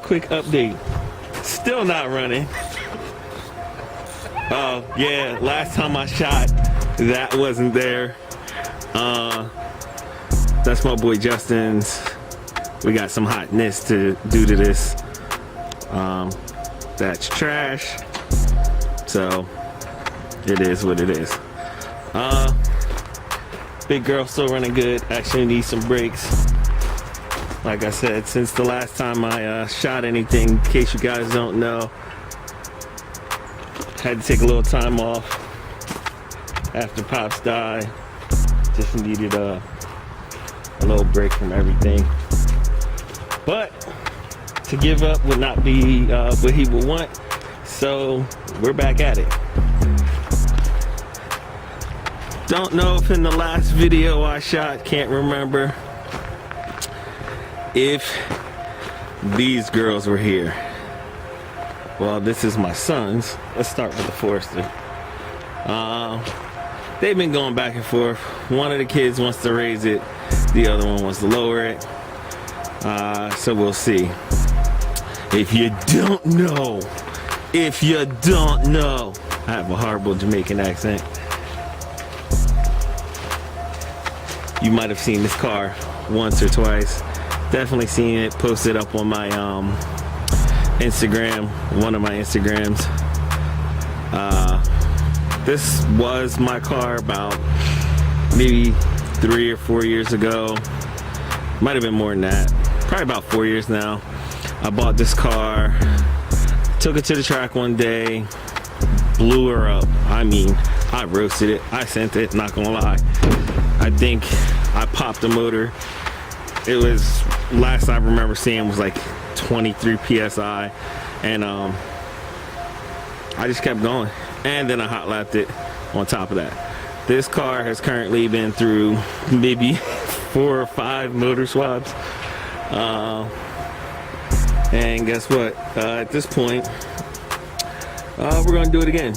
quick update. Still not running. Oh, yeah, last time I shot, that wasn't there. That's my boy Justin's. We got some hotness to do to this. That's trash. So, it is what it is. Big girl still running good. Actually needs some brakes. Like I said, since the last time I shot anything, in case you guys don't know, had to take a little time off after Pops died. Just needed a little break from everything. But to give up would not be what he would want. So we're back at it. Don't know if in the last video I shot, can't remember, if these girls were here. Well, this is my son's. Let's start with the Forester. They've been going back and forth. One of the kids wants to raise it, the other one wants to lower it. So we'll see. If you don't know, I have a horrible Jamaican accent. You might have seen this car once or twice. Definitely seen it posted up on my Instagram, one of my Instagrams. This was my car about maybe 3 or 4 years ago. Might have been more than that. Probably about 4 years now. I bought this car, took it to the track one day, blew her up. I mean, I roasted it. I sent it, not gonna lie. I think I popped the motor. It was, last I remember seeing was like 23 PSI. And I just kept going. And then I hot lapped it on top of that. This car has currently been through maybe 4 or 5 motor swaps. And guess what? At this point, we're gonna do it again.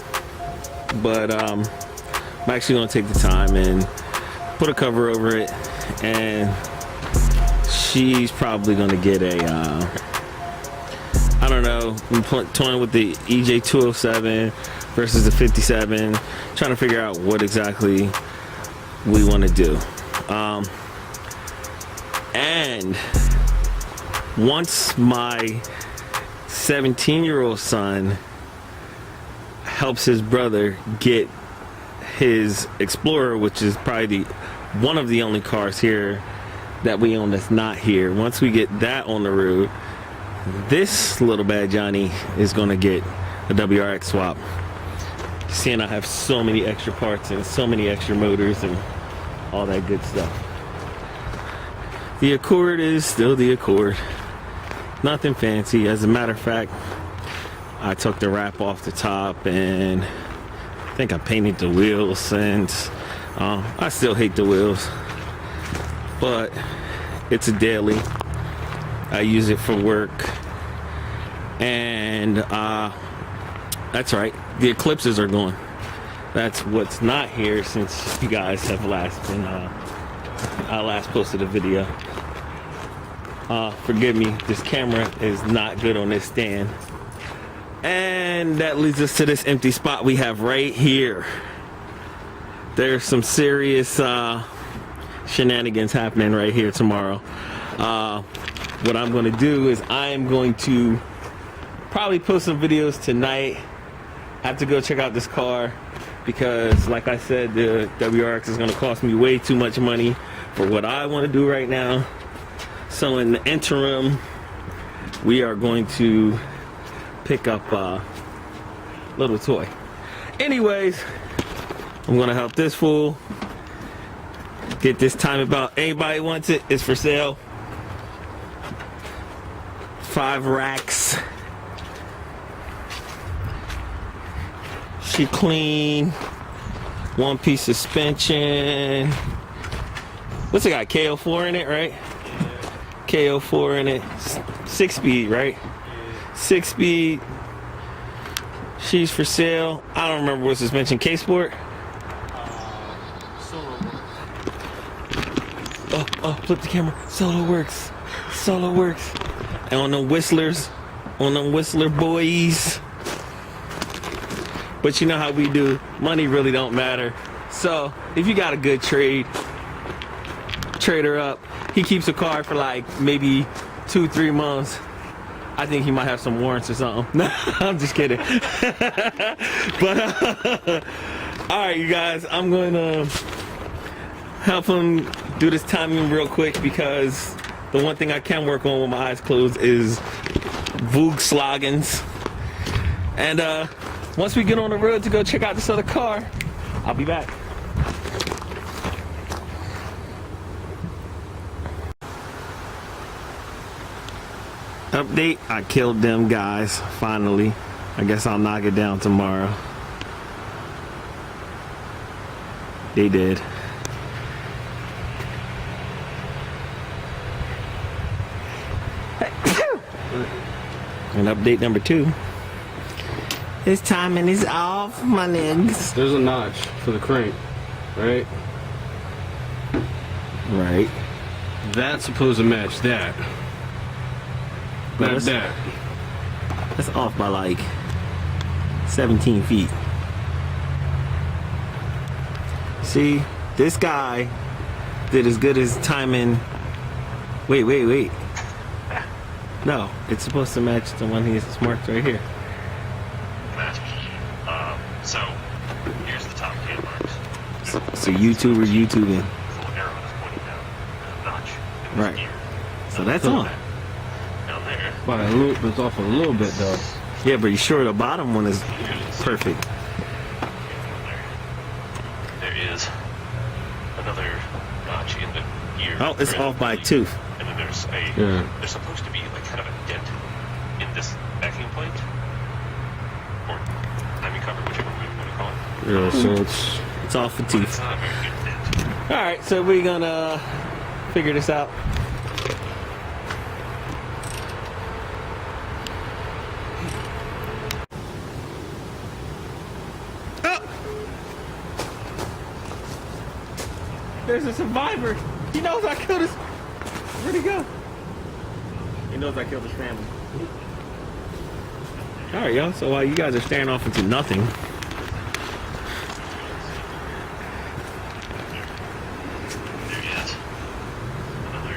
But I'm actually gonna take the time and put a cover over it, and she's probably gonna get a I don't know, I'm toying with the EJ 207 versus the 57, trying to figure out what exactly we want to do. And once my 17-year-old son helps his brother get his Explorer, which is probably one of the only cars here that we own that's not here. Once we get that on the road, this little bad Johnny is gonna get a WRX swap. Seeing I have so many extra parts and so many extra motors and all that good stuff. The Accord is still the Accord. Nothing fancy. As a matter of fact, I took the wrap off the top and I think I painted the wheels since. I still hate the wheels, but it's a daily. I use it for work, and that's right, the eclipses are gone. That's what's not here since you guys have last been I last posted a video. Forgive me, this camera is not good on this stand. And that leads us to this empty spot we have right here. There's some serious shenanigans happening right here tomorrow. What I'm going to do is I am going to probably post some videos tonight. I have to go check out this car because, like I said, the WRX is going to cost me way too much money for what I want to do right now. So in the interim, we are going to pick up a little toy. Anyways, I'm going to help this fool get this time about. Anybody wants it, it's for sale. 5 racks. She clean. 1-piece suspension. What's it got? KO4 in it, right? KO4 in it. 6-speed, right? 6-speed. She's for sale. I don't remember what suspension. K-Sport? Oh, flip the camera. Solo works. Solo works. And on the whistlers, on them Whistler boys. But you know how we do. Money really don't matter. So if you got a good trade her up. He keeps a car for like maybe 2-3 months. I think he might have some warrants or something. No, I'm just kidding. But all right, you guys, I'm going to help him do this timing real quick, because the one thing I can work on with my eyes closed is Volkswagens. And once we get on the road to go check out this other car, I'll be back. Update, I killed them guys, finally. I guess I'll knock it down tomorrow. They did. And update number 2. His timing is off, my niggas. There's a notch for the crank, right? Right. That's supposed to match that. Not that. That's off by like 17 feet. See, this guy did as good as timing. Wait. No, it's supposed to match the one he's marked right here. So here's the top can marks. So YouTuber YouTubing. The little arrow is pointing down. Notch. Right. Gear. So that's on. Down there. By a little, it's off a little bit though. Yeah, but you sure the bottom one is perfect. There is another notch in the gear. Oh, it's off by a tooth. And then there's there's supposed to be like kind of a dent in this backing plate. Or timing cover, whichever way you want to call it. Yeah, so It's off a It's tooth. not a very good dent. Alright, so we're gonna figure this out. Oh! There's a survivor. He knows I killed his... Where'd he go? He knows I killed his family. Alright, y'all. So while you guys are staring off into nothing, There is another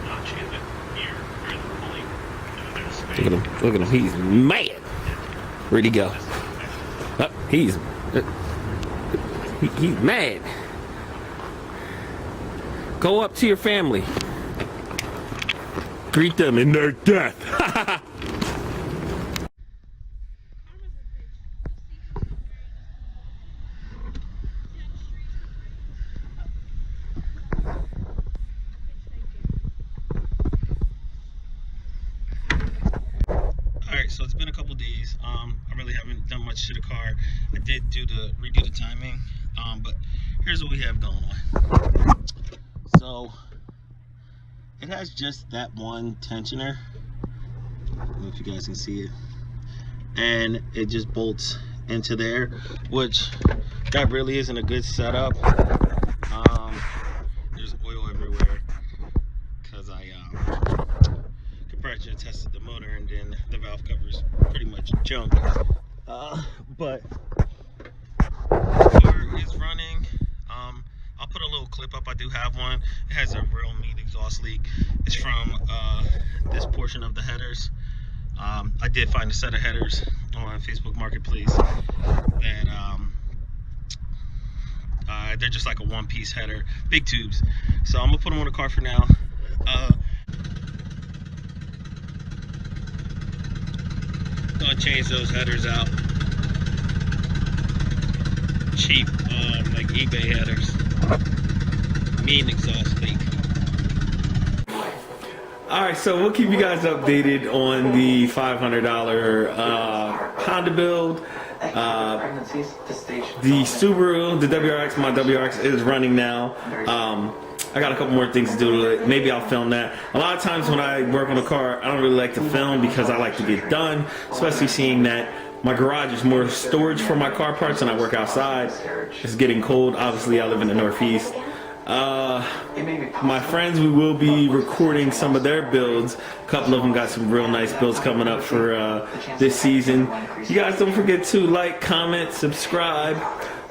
notch in the gear where the pulley. And then there's look at him. Look at him. He's mad. Where'd he go? Oh, he's mad. Go up to your family. Greet them in their death. Alright, so it's been a couple days. I really haven't done much to the car. I did redo the timing, but here's what we have going on. So it has just that one tensioner. I don't know if you guys can see it. And it just bolts into there, which that really isn't a good setup. There's oil everywhere because I pressure tested the motor, and then the valve cover's pretty much junk. But the car is running. I'll put a little clip up. I do have one. It has a real mean exhaust leak. It's from this portion of the headers. I did find a set of headers on Facebook Marketplace that they're just like a one-piece header, big tubes. So I'm gonna put them on the car for now. Gonna change those headers out. Cheap, like eBay headers. Mean exhaust leak. Alright, so we'll keep you guys updated on the $500 Honda build. The Subaru, the WRX, my WRX is running now. I got a couple more things to do to it. Maybe I'll film that. A lot of times when I work on a car, I don't really like to film because I like to get done, especially seeing that my garage is more storage for my car parts and I work outside. It's getting cold. Obviously, I live in the Northeast. My friends, we will be recording some of their builds. A couple of them got some real nice builds coming up for this season. You guys don't forget to like, comment, subscribe.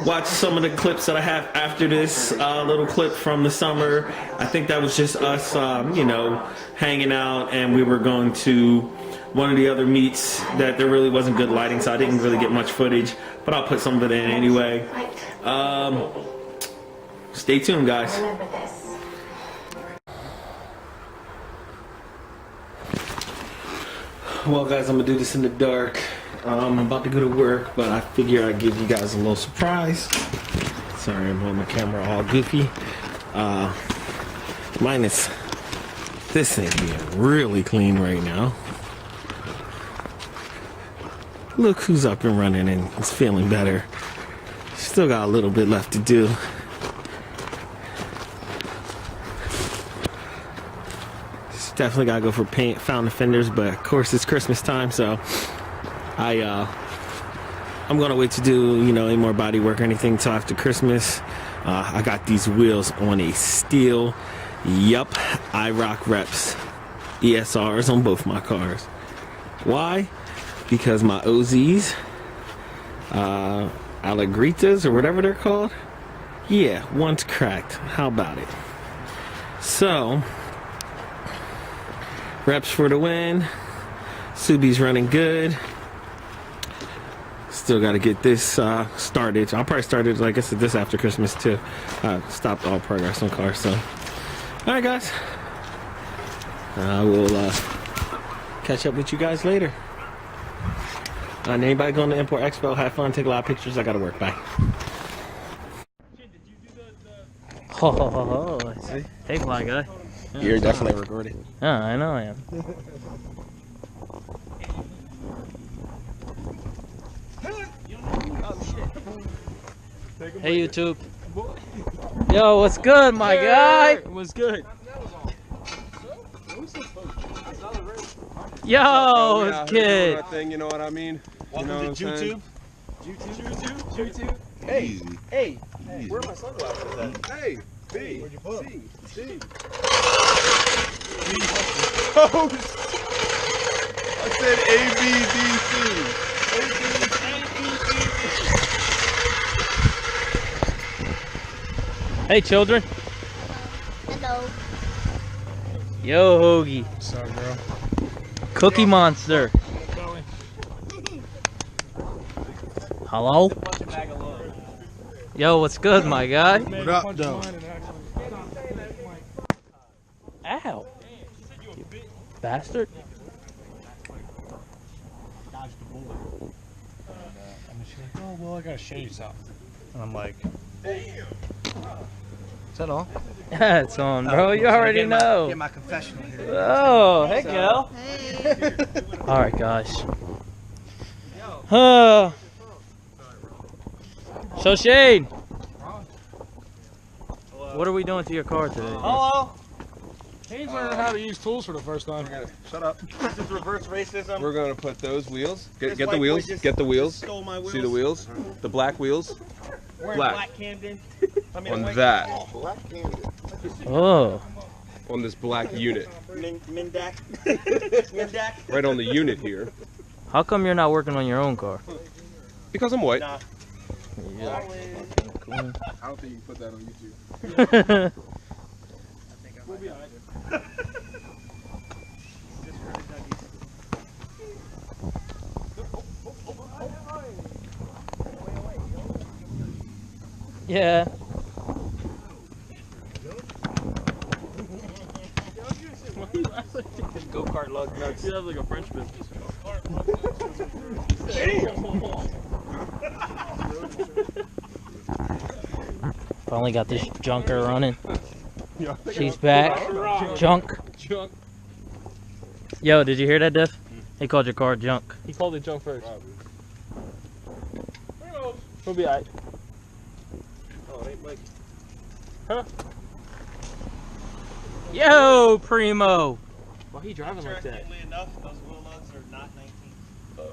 Watch some of the clips that I have after this little clip from the summer. I think that was just us, you know, hanging out, and we were going to one of the other meets that there really wasn't good lighting, so I didn't really get much footage, but I'll put some of it in anyway. Stay tuned, guys. Well, guys, I'm gonna do this in the dark. I'm about to go to work, but I figure I'd give you guys a little surprise. Sorry, I'm on my camera all goofy. Minus this thing being really clean right now. Look who's up and running and is feeling better. Still got a little bit left to do. Definitely gotta go for paint, fountain fenders, but of course it's Christmas time, so I'm gonna wait to do, you know, any more body work or anything until after Christmas. I got these wheels on a steel, yup, I rock reps ESRs on both my cars. Why? Because my OZs, Allegritas or whatever they're called, yeah, one's cracked. How about it? So, reps for the win. Subi's running good. Still got to get this started. I'll probably start it, like I said, this after Christmas too. Stopped all progress on cars. So, all right, guys. I will catch up with you guys later. And anybody going to Import Expo, have fun, take a lot of pictures. I got to work. Bye. Ho ho ho ho. Hey, fly guy. You're definitely recording. Oh, I know I am. Hey YouTube. Yo, what's good, my guy? What's good? Yo, what's kid? Thing, you know what I mean? Welcome to YouTube. YouTube. Hey, hey, where are my sunglasses at? Hey, B. Where'd you put them? C. Oh, I said A, B, D, C. Hey, children. Hello. Yo, Hoagie. What's up, bro? Cookie Monster. Hello? Yo, what's good, my guy? What up, though? Ow. You bastard. Dodged the bullet. And she's like, oh, well, I gotta show you something. And I'm like, is that all? Yeah, it's on, bro. You already know. Get my confessional here. Oh, hey, Gal. Hey. All right, guys. So, Shane, what are we doing to your car today? Hello. He's learning how to use tools for the first time. Shut up. This is reverse racism. We're gonna put those wheels. This Get the white wheels. boy just Get the wheels. Stole my wheels. See the wheels? The black wheels Wearing black. Camden. on that. Oh. On this black unit. Mindak. Mindak. Right on the unit here. How come you're not working on your own car? Because I'm white. Nah. Yeah. Cool. I don't think you can put that on YouTube. We'll be alright. Yeah. Go-kart lug nuts. You have like a French business. Finally got this junker running. She's back. Junk. Yo, did you hear that, Diff? He called your car junk. He called it junk first. We'll be alright. Oh, it ain't Mike. Huh? Yo, Primo. Why are you driving like that? Interestingly enough, those wheel lugs are not 19.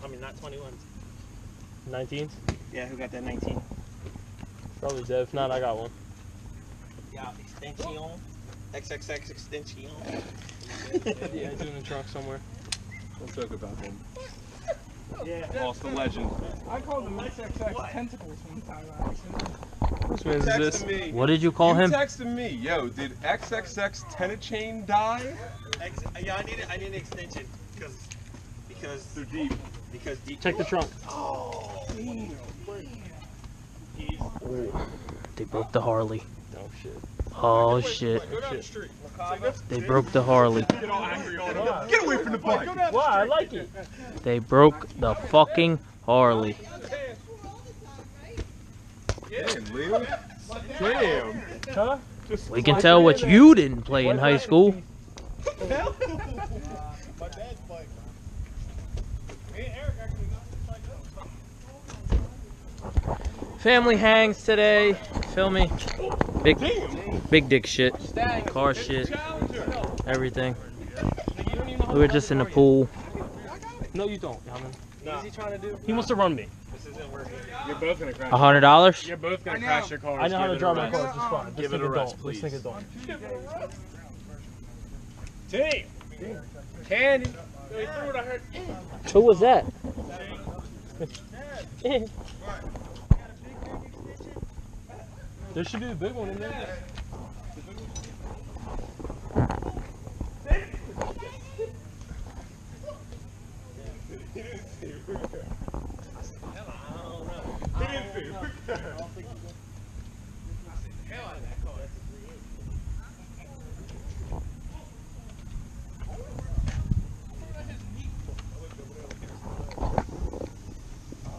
I mean, not 21s. 19s? Yeah, who got that 19? Probably Dev. If not, I got one. Yeah, extension. XXX extension. Yeah, it's in the trunk somewhere. Don't talk about him. Yeah. Lost the legend. I called him XXX tentacles one time, actually. Which one is this? Me. What did you call him? Texted me, yo, did XXX Tenachain die? Yeah, I need an extension because They're deep. Because deep. Check the trunk. Oh, They broke the Harley. Oh shit. Oh shit. Go down the street. They broke the Harley. Get all angry on him. Get away from the bike. Why? I like it. They broke the fucking Harley. Damn, Leo. Damn. Huh? We can tell what you didn't play in high school. my dad's bike. Me and Eric actually got this bike. Family hangs today. Feel me? Big dick shit. Car shit. Everything. We were just in the pool. No, you don't, Yaman. What is he trying to do? He wants to run me. This isn't working. You're both gonna crash. $100? You're both gonna crash your cars. I know how to Give it drive a my rest. car just fine. Give This it a nigga rest, don't. This please. nigga don't. Team. Candy. They threw it, I heard. Who was that? There should be a big one in there.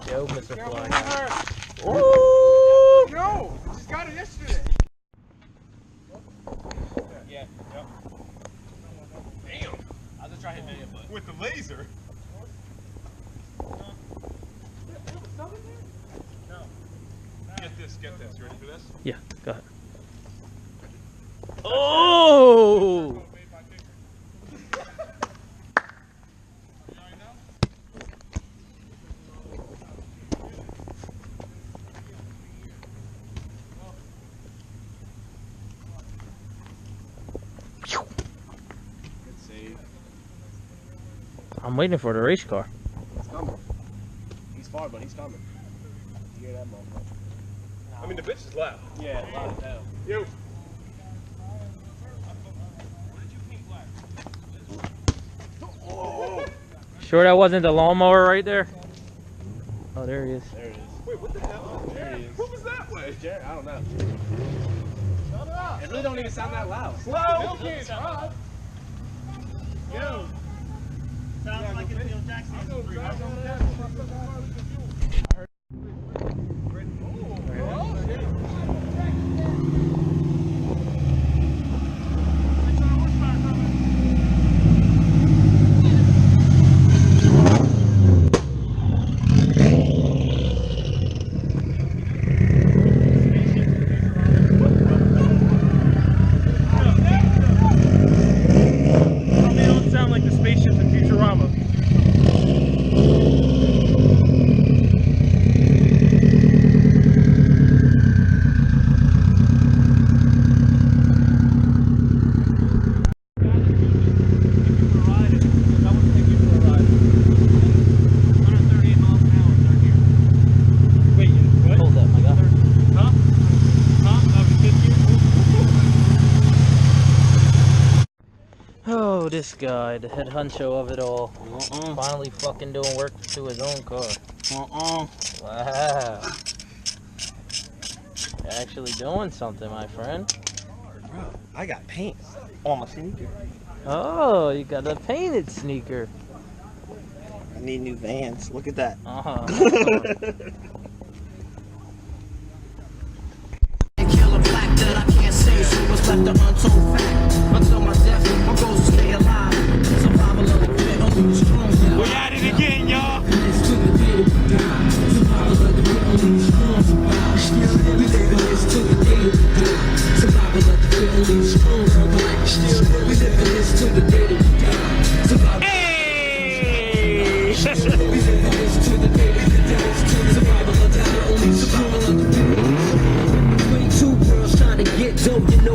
Yo, Mr. Fly. Oh! No! Just got it yesterday. Yeah. Yep. Damn. I'll just try hitting it, but With the laser. Get this. You ready for this? Yeah, go ahead. Oh! Good save. I'm waiting for the race car. He's coming. He's far, but he's coming. You hear that motherfucker? I mean, the bitch is loud. yeah, loud as hell. Yo. Sure that wasn't the lawnmower right there? Oh, there he is. There it is. Wait, what the hell? There he is. Who was that way? Jared, I don't know. Shut up. It really don't even sound that loud. Slow. Yo. Sounds like it's Bill Jackson. They don't sound like the spaceships in Futurama. Hold that, my guy. Oh, this guy, the head honcho of it all. Finally fucking doing work to his own car. Wow. You're actually doing something, my friend. Bro, I got paint on my sneaker. Oh, you got a painted sneaker. I need new Vans. Look at that. Uh-huh. Kill a black that I can't say, so what's left the untold fact? Until my death, my goals to stay alive. Survival of the fit, only the strong. We at it again, y'all. It's to the day we die. Survival of the fit, only the strong survive. We live in this till the day we die. Survival of the fit, only the strong survive. We live in this till the day we die. Survival. Hey! We live in this till the day we die. Survival of the fit, only survival of the fit. Between two worlds trying to get dope, you know.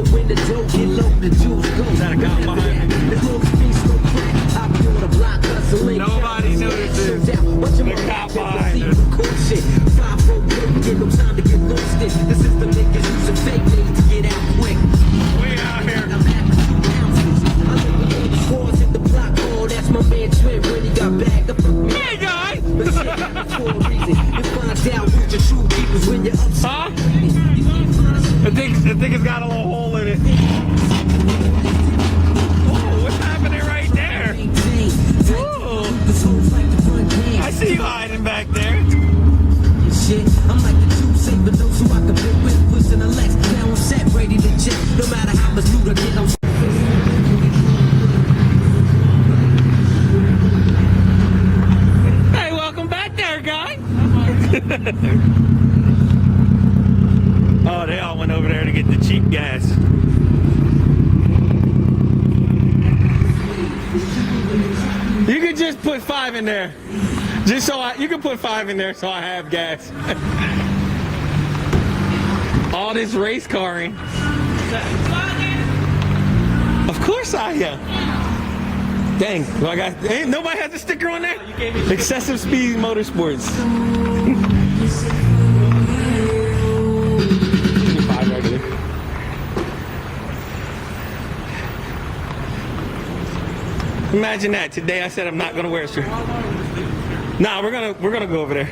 Cause when you're upset, Huh? I think it's got a little hole in it. Oh, what's happening right there? Ooh. I see you hiding back there. shit. I'm like the true saver, those who I can fit with, pushing the Lex. Now I'm set, ready to check. No matter how much loot I get, I'm Hey, welcome back there, guy. Oh, they all went over there to get the cheap gas. You could just put 5 in there. Just so you can put 5 in there so I have gas. All this race carring. Of course I am. Dang, well, ain't nobody has a sticker on there? Excessive speed motorsports. 5 right there. Imagine that. Today I said I'm not gonna wear a shirt. Nah, we're gonna go over there.